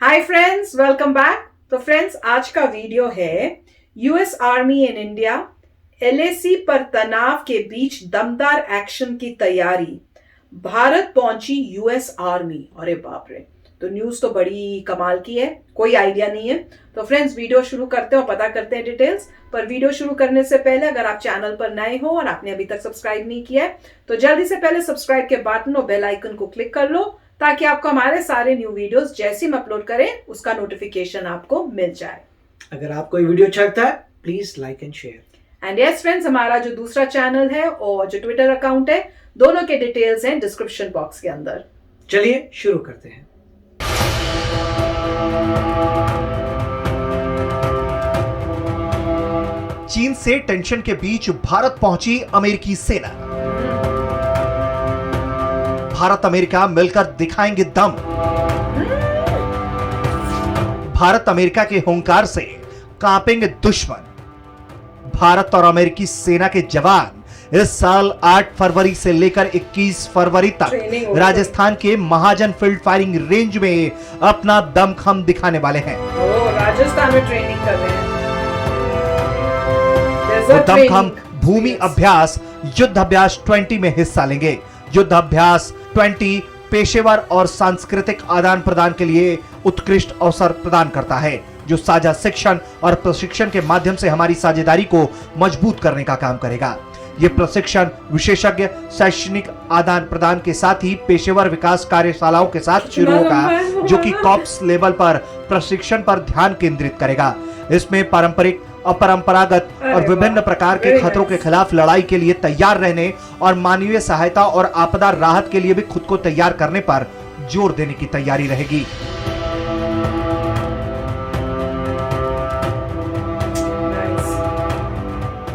Hi friends, welcome back. तो friends, आज का वीडियो है US army in India, LAC पर तनाव के बीच दमदार एक्शन की तैयारी। भारत पहुंची यूएस आर्मी। अरे बाप रे! तो न्यूज तो बड़ी कमाल की है, कोई आइडिया नहीं है। तो फ्रेंड्स, वीडियो शुरू करते हैं और पता करते हैं डिटेल्स। पर वीडियो शुरू करने से पहले अगर आप चैनल पर नए हो और आपने अभी तक सब्सक्राइब नहीं किया है तो जल्दी से पहले सब्सक्राइब के बटन और बेल आइकन को क्लिक कर लो, ताकि आपको हमारे सारे न्यू वीडियोस जैसे हम अपलोड करें उसका नोटिफिकेशन आपको मिल जाए। अगर आपको ये वीडियो अच्छा लगता है please like and share. And yes friends, हमारा जो दूसरा चैनल है और जो ट्विटर अकाउंट है, दोनों के डिटेल्स हैं डिस्क्रिप्शन बॉक्स के अंदर। चलिए शुरू करते हैं। चीन से टेंशन के बीच भारत पहुंची अमेरिकी सेना। भारत अमेरिका मिलकर दिखाएंगे दम। भारत अमेरिका के हुंकार से कांपेंगे दुश्मन। भारत और अमेरिकी सेना के जवान इस साल 8 फरवरी से लेकर 21 फरवरी तक राजस्थान के महाजन फील्ड फायरिंग रेंज में अपना दमखम दिखाने वाले हैं। राजस्थान में ट्रेनिंग कर रहे हैं। वो दमखम भूमि अभ्यास युद्ध अभ्यास 20 में हिस्सा लेंगे। युद्ध अभ्यास 20 पेशेवर और सांस्कृतिक आदान प्रदान के लिए उत्कृष्ट अवसर प्रदान करता है, जो साझा शिक्षण और प्रशिक्षण के माध्यम से हमारी साझेदारी को मजबूत करने का काम करेगा। ये प्रशिक्षण विशेषज्ञ शैक्षणिक आदान प्रदान के साथ ही पेशेवर विकास कार्यशालाओं के साथ शुरू होगा, जो कि कॉप्स लेवल पर प्रशिक्षण पर ध्यान केंद्रित करेगा। इसमें पारंपरिक, अपरंपरागत और विभिन्न प्रकार के खतरों के खिलाफ लड़ाई के लिए तैयार रहने और मानवीय सहायता और आपदा राहत के लिए भी खुद को तैयार करने पर जोर देने की तैयारी रहेगी।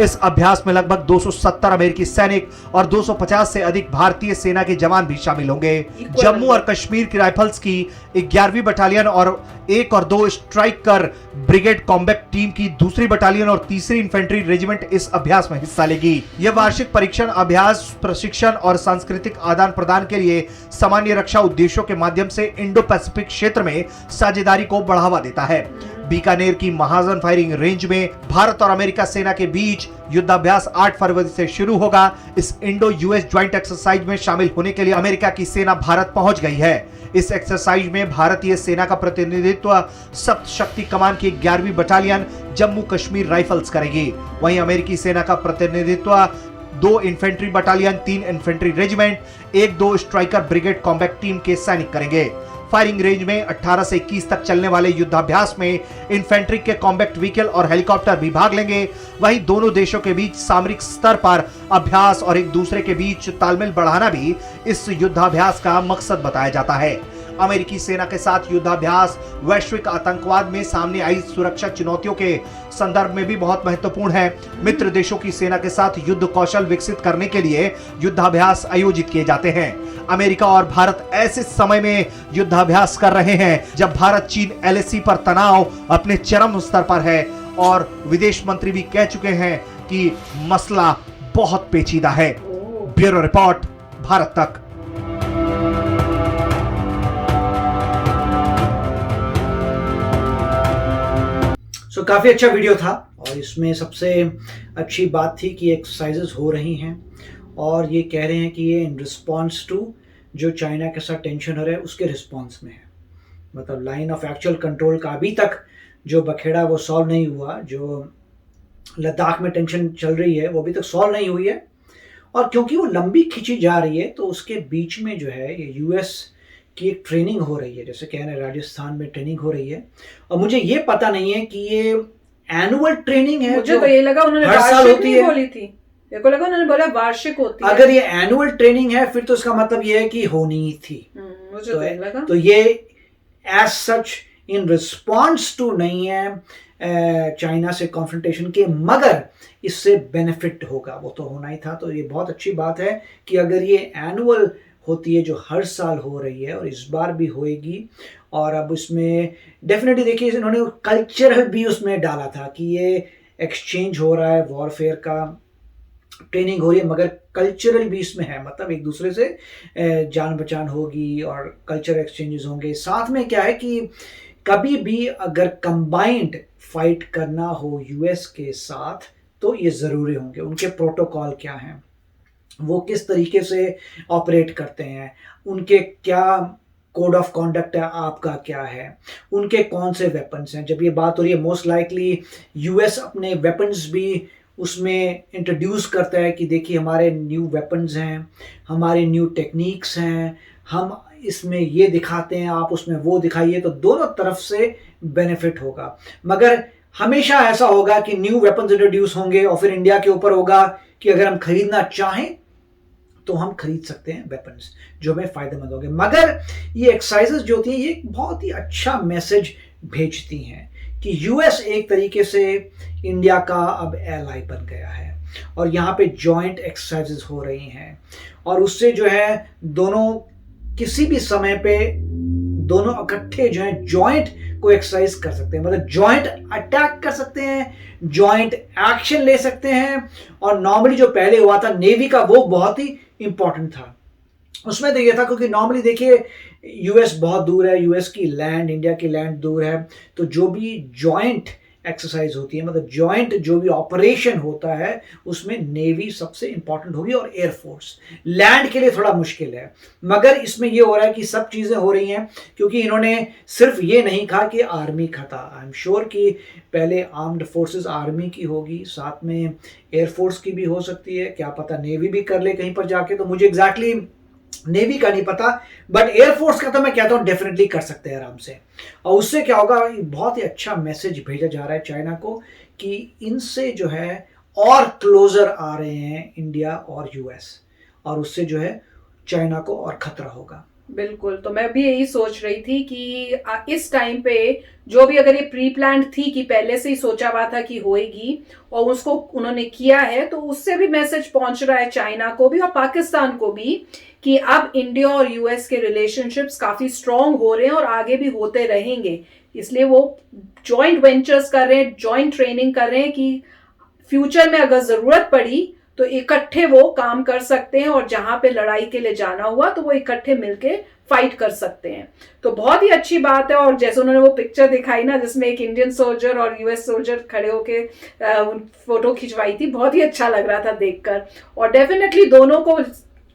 इस अभ्यास में लगभग 270 अमेरिकी सैनिक और 250 से अधिक भारतीय सेना के जवान भी शामिल होंगे। जम्मू और कश्मीर की राइफल्स की 11वीं बटालियन और 1 और 2 स्ट्राइकर ब्रिगेड कॉम्बैट टीम की 2री बटालियन और 3री इन्फेंट्री रेजिमेंट इस अभ्यास में हिस्सा लेगी। यह वार्षिक परीक्षण अभ्यास प्रशिक्षण और सांस्कृतिक आदान प्रदान के लिए सामान्य रक्षा उद्देश्यों के माध्यम से इंडो पैसिफिक क्षेत्र में साझेदारी को बढ़ावा देता है। बीकानेर की महाजन फायरिंग रेंज में भारत और अमेरिका सेना के बीच युद्धाभ्यास 8 फरवरी से शुरू होगा। इस इंडो यूएस ज्वाइंट एक्सरसाइज में शामिल होने के लिए अमेरिका की सेना भारत पहुंच गई है। इस एक्सरसाइज में भारतीय सेना का प्रतिनिधित्व सप्त शक्ति कमान की 11वीं बटालियन जम्मू कश्मीर राइफल्स करेगी। वहीं अमेरिकी सेना का प्रतिनिधित्व 2 infantry battalion, 3 infantry regiment, 1-2 striker brigade combat team के सैनिक करेंगे। फायरिंग रेंज में 18 से 21 तक चलने वाले युद्धाभ्यास में इन्फेंट्री के कॉम्बैट व्हीकल और हेलीकॉप्टर भी भाग लेंगे। वहीं दोनों देशों के बीच सामरिक स्तर पर अभ्यास और एक दूसरे के बीच तालमेल बढ़ाना भी इस युद्धाभ्यास का मकसद बताया जाता है। अमेरिकी सेना के साथ युद्धाभ्यास वैश्विक आतंकवाद में सामने आई सुरक्षा चुनौतियों के संदर्भ में भी बहुत महत्वपूर्ण है। मित्र देशों की सेना के साथ युद्ध कौशल विकसित करने के लिए युद्धाभ्यास आयोजित किए जाते हैं। अमेरिका और भारत ऐसे समय में युद्धाभ्यास कर रहे हैं जब भारत चीन एलएसी पर तनाव अपने चरम स्तर पर है और विदेश मंत्री भी कह चुके हैं कि मसला बहुत पेचीदा है। ब्यूरो रिपोर्ट, भारत तक। काफी अच्छा वीडियो था और इसमें सबसे अच्छी बात थी कि एक्सरसाइजेस हो रही हैं और ये कह रहे हैं कि ये इन रिस्पॉन्स टू जो चाइना के साथ टेंशन हो रहा है उसके रिस्पॉन्स में है। मतलब लाइन ऑफ एक्चुअल कंट्रोल का अभी तक जो बखेड़ा वो सॉल्व नहीं हुआ, जो लद्दाख में टेंशन चल रही है वो अभी तक सॉल्व नहीं हुई है। और क्योंकि वो लंबी खिंची जा रही है तो उसके बीच में जो है ये यूएस की एक ट्रेनिंग हो रही है, जैसे कह रहे हैं राजस्थान में ट्रेनिंग हो रही है। और मुझे ये पता नहीं है कि ये एनुअल ट्रेनिंग है, मुझे तो ये लगा उन्होंने हर साल होती है। बोली थी, मेरे को लगा उन्होंने बोला वार्षिक होती है। अगर ये एनुअल ट्रेनिंग है फिर तो इसका मतलब ये है कि होनी थी। मुझे तो लगा तो ये as such in response to नहीं है चाइना से कॉन्फ्रंटेशन के, मगर इससे बेनिफिट होगा वो तो होना ही था। तो ये बहुत अच्छी बात है कि अगर ये एनुअल होती है जो हर साल हो रही है और इस बार भी होएगी। और अब इसमें डेफिनेटली देखिए इन्होंने कल्चरल भी उसमें डाला था कि ये एक्सचेंज हो रहा है, वॉरफेयर का ट्रेनिंग हो रही है, मगर कल्चरल भी इसमें है। मतलब एक दूसरे से जान पहचान होगी और कल्चर एक्सचेंजेस होंगे। साथ में क्या है कि कभी भी अगर कंबाइंड फाइट करना हो यूएस के साथ तो ये ज़रूरी होंगे। उनके प्रोटोकॉल क्या हैं, वो किस तरीके से ऑपरेट करते हैं, उनके क्या कोड ऑफ कॉन्डक्ट है, आपका क्या है, उनके कौन से वेपन्स हैं। जब ये बात हो रही है, मोस्ट लाइकली यूएस अपने वेपन्स भी उसमें इंट्रोड्यूस करता है कि देखिए हमारे न्यू वेपन्स हैं, हमारे न्यू टेक्निक्स हैं, हम इसमें ये दिखाते हैं, आप उसमें वो दिखाइए, तो दोनों तरफ से बेनिफिट होगा। मगर हमेशा ऐसा होगा कि न्यू वेपन्स इंट्रोड्यूस होंगे और फिर इंडिया के ऊपर होगा कि अगर हम खरीदना चाहें तो हम खरीद सकते हैं वेपन्स जो हमें फायदेमंद होंगे। मगर ये एक्सरसाइजेस जो होती हैं ये एक बहुत ही अच्छा मैसेज भेजती हैं कि यूएस एक तरीके से इंडिया का अब एलाई बन गया है और यहाँ पे जॉइंट एक्सरसाइजेस हो रही हैं और उससे जो है दोनों किसी भी समय पे दोनों इकट्ठे जो है जॉइंट को एक्सरसाइज कर सकते हैं, मतलब जॉइंट अटैक कर सकते हैं, जॉइंट एक्शन ले सकते हैं। और नॉर्मली जो पहले हुआ था नेवी का वो बहुत ही इंपॉर्टेंट था। उसमें तो ये था क्योंकि नॉर्मली देखिए यूएस बहुत दूर है, यूएस की लैंड इंडिया की लैंड दूर है, तो जो भी जॉइंट एक्सरसाइज होती है, मतलब जॉइंट जो भी ऑपरेशन होता है उसमें नेवी सबसे इंपॉर्टेंट होगी और एयरफोर्स। लैंड के लिए थोड़ा मुश्किल है, मगर इसमें ये हो रहा है कि सब चीज़ें हो रही हैं क्योंकि इन्होंने सिर्फ ये नहीं कहा कि आर्मी का था। आई एम श्योर कि पहले आर्म्ड फोर्सेस आर्मी की होगी, साथ में एयरफोर्स की भी हो सकती है, क्या पता नेवी भी कर ले कहीं पर जाके, तो मुझे एग्जैक्टली नेवी का नहीं पता, बट एयरफोर्स का तो मैं कहता हूँ डेफिनेटली कर सकते हैं आराम से। और उससे क्या होगा, बहुत ही अच्छा मैसेज भेजा जा रहा है चाइना को कि इनसे जो है और क्लोजर आ रहे हैं इंडिया और यूएस, और उससे जो है चाइना को और खतरा होगा। बिल्कुल, तो मैं भी यही सोच रही थी कि इस टाइम पे जो भी अगर ये प्री प्लान थी कि पहले से ही सोचा हुआ था कि होएगी और उसको उन्होंने किया है, तो उससे भी मैसेज पहुंच रहा है चाइना को भी और पाकिस्तान को भी कि अब इंडिया और यूएस के रिलेशनशिप्स काफी स्ट्रांग हो रहे हैं और आगे भी होते रहेंगे। इसलिए वो जॉइंट वेंचर्स कर रहे हैं, जॉइंट ट्रेनिंग कर रहे हैं कि फ्यूचर में अगर जरूरत पड़ी तो इकट्ठे वो काम कर सकते हैं और जहां पे लड़ाई के लिए जाना हुआ तो वो इकट्ठे मिलके फाइट कर सकते हैं। तो बहुत ही अच्छी बात है। और जैसे उन्होंने वो पिक्चर दिखाई ना जिसमें एक इंडियन सोल्जर और यूएस सोल्जर खड़े होके फोटो खिंचवाई थी, बहुत ही अच्छा लग रहा था देखकर। और डेफिनेटली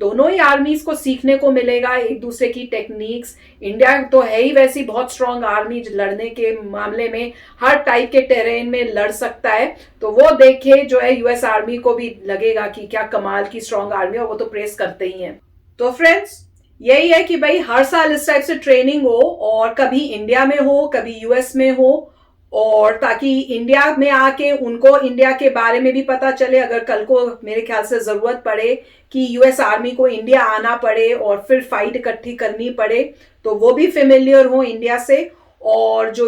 दोनों ही आर्मीज को सीखने को मिलेगा एक दूसरे की टेक्निक्स। इंडिया तो है ही वैसी बहुत स्ट्रांग आर्मी, लड़ने के मामले में हर टाइप के टेरेन में लड़ सकता है, तो वो देखे जो है यूएस आर्मी को भी लगेगा कि क्या कमाल की स्ट्रांग आर्मी, और वो तो प्रेस करते ही हैं। तो फ्रेंड्स यही है कि भाई हर साल इस टाइप से ट्रेनिंग हो और कभी इंडिया में हो कभी यूएस में हो, और ताकि इंडिया में आके उनको इंडिया के बारे में भी पता चले। अगर कल को मेरे ख्याल से जरूरत पड़े कि यूएस आर्मी को इंडिया आना पड़े और फिर फाइट इकट्ठी करनी पड़े तो वो भी फेमिलियर हो इंडिया से, और जो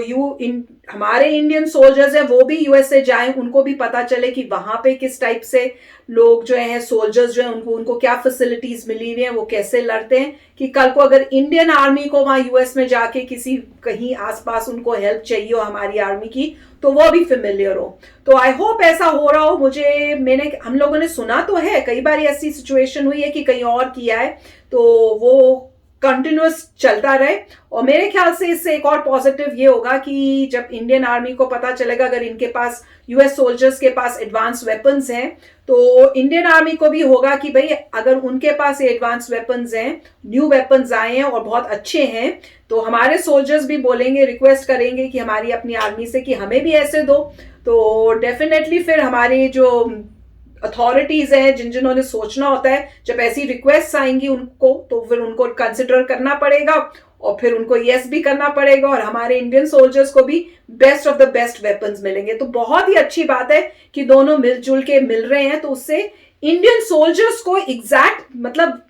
हमारे इंडियन सोल्जर्स हैं वो भी यूएस से जाएं, उनको भी पता चले कि वहां पे किस टाइप से लोग जो हैं सोल्जर्स जो हैं उनको क्या फैसिलिटीज मिली हुई हैं, वो कैसे लड़ते हैं, कि कल को अगर इंडियन आर्मी को वहां यूएस में जाके किसी कहीं आसपास उनको हेल्प चाहिए हो हमारी आर्मी की तो वो भी फेमिलियर हो। तो आई होप ऐसा हो रहा हो। हम लोगों ने सुना तो है, कई बार ऐसी सिचुएशन हुई है कि कहीं और किया है, तो वो कंटिन्यूअस चलता रहे। और मेरे ख्याल से इससे एक और पॉजिटिव ये होगा कि जब इंडियन आर्मी को पता चलेगा अगर इनके पास यूएस सोल्जर्स के पास एडवांस वेपन्स हैं, तो इंडियन आर्मी को भी होगा कि भाई अगर उनके पास एडवांस वेपन्स हैं, न्यू वेपन्स आए हैं और बहुत अच्छे हैं, तो हमारे सोल्जर्स भी बोलेंगे, रिक्वेस्ट करेंगे कि हमारी अपनी आर्मी से कि हमें भी ऐसे दो। तो डेफिनेटली फिर हमारी जो अथॉरिटीज हैं जिन्होंने सोचना होता है, जब ऐसी रिक्वेस्ट आएंगी उनको तो फिर उनको कंसिडर करना पड़ेगा और फिर उनको यस भी करना पड़ेगा, और हमारे इंडियन सोल्जर्स को भी best of the best weapons मिलेंगे। तो बहुत ही अच्छी बात है कि दोनों मिलजुल के मिल रहे हैं, तो उससे इंडियन सोल्जर्स को एग्जैक्ट मतलब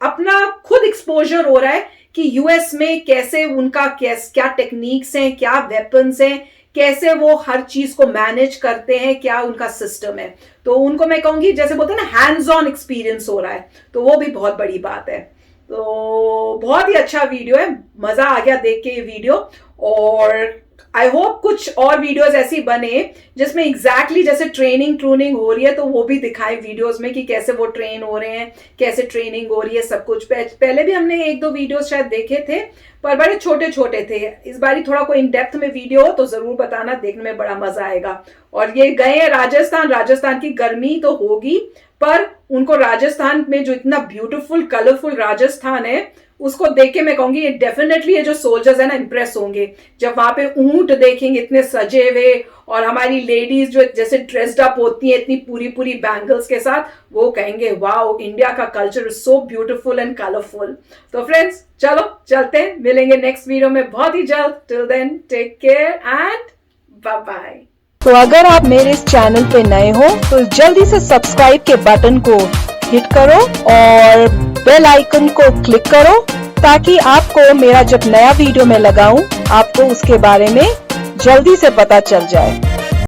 अपना खुद एक्सपोजर हो रहा है कि यूएस में कैसे उनका क्या टेक्निक्स हैं, क्या वेपन्स हैं, कैसे वो हर चीज को मैनेज करते हैं, क्या उनका सिस्टम है। तो उनको मैं कहूंगी जैसे बोलते हैं ना हैंड्स ऑन एक्सपीरियंस हो रहा है, तो वो भी बहुत बड़ी बात है। तो बहुत ही अच्छा वीडियो है, मजा आ गया देख के ये वीडियो। और आई होप कुछ और वीडियोस ऐसी बने जिसमें एग्जैक्टली जैसे ट्रेनिंग हो रही है तो वो भी दिखाए वीडियोस में कि कैसे वो ट्रेन हो रहे हैं, कैसे ट्रेनिंग हो रही है, सब कुछ। पहले भी हमने 1-2 वीडियोस शायद देखे थे पर बड़े छोटे छोटे थे। इस बार थोड़ा कोई इन डेप्थ में वीडियो हो तो जरूर बताना, देखने में बड़ा मजा आएगा। और ये गए हैं राजस्थान की गर्मी तो होगी पर उनको राजस्थान में जो इतना ब्यूटीफुल कलरफुल राजस्थान है उसको देख के मैं कहूंगी ये डेफिनेटली ये जो सोल्जर्स है ना इंप्रेस होंगे जब वहां पे ऊंट देखेंगे इतने सजे हुए, और हमारी लेडीज जो जैसे ड्रेस्ड अप होती है इतनी पूरी पूरी बैंगल्स के साथ, वो कहेंगे वाओ इंडिया का culture is so beautiful and colourful. तो फ्रेंड्स चलो चलते हैं, मिलेंगे नेक्स्ट वीडियो में बहुत ही जल्द। Till then take care and bye bye. तो अगर आप मेरे इस चैनल पे नए हो तो जल्दी से सब्सक्राइब के बटन को हिट करो और बेल आइकन को क्लिक करो ताकि आपको मेरा जब नया वीडियो मैं लगाऊं आपको उसके बारे में जल्दी से पता चल जाए।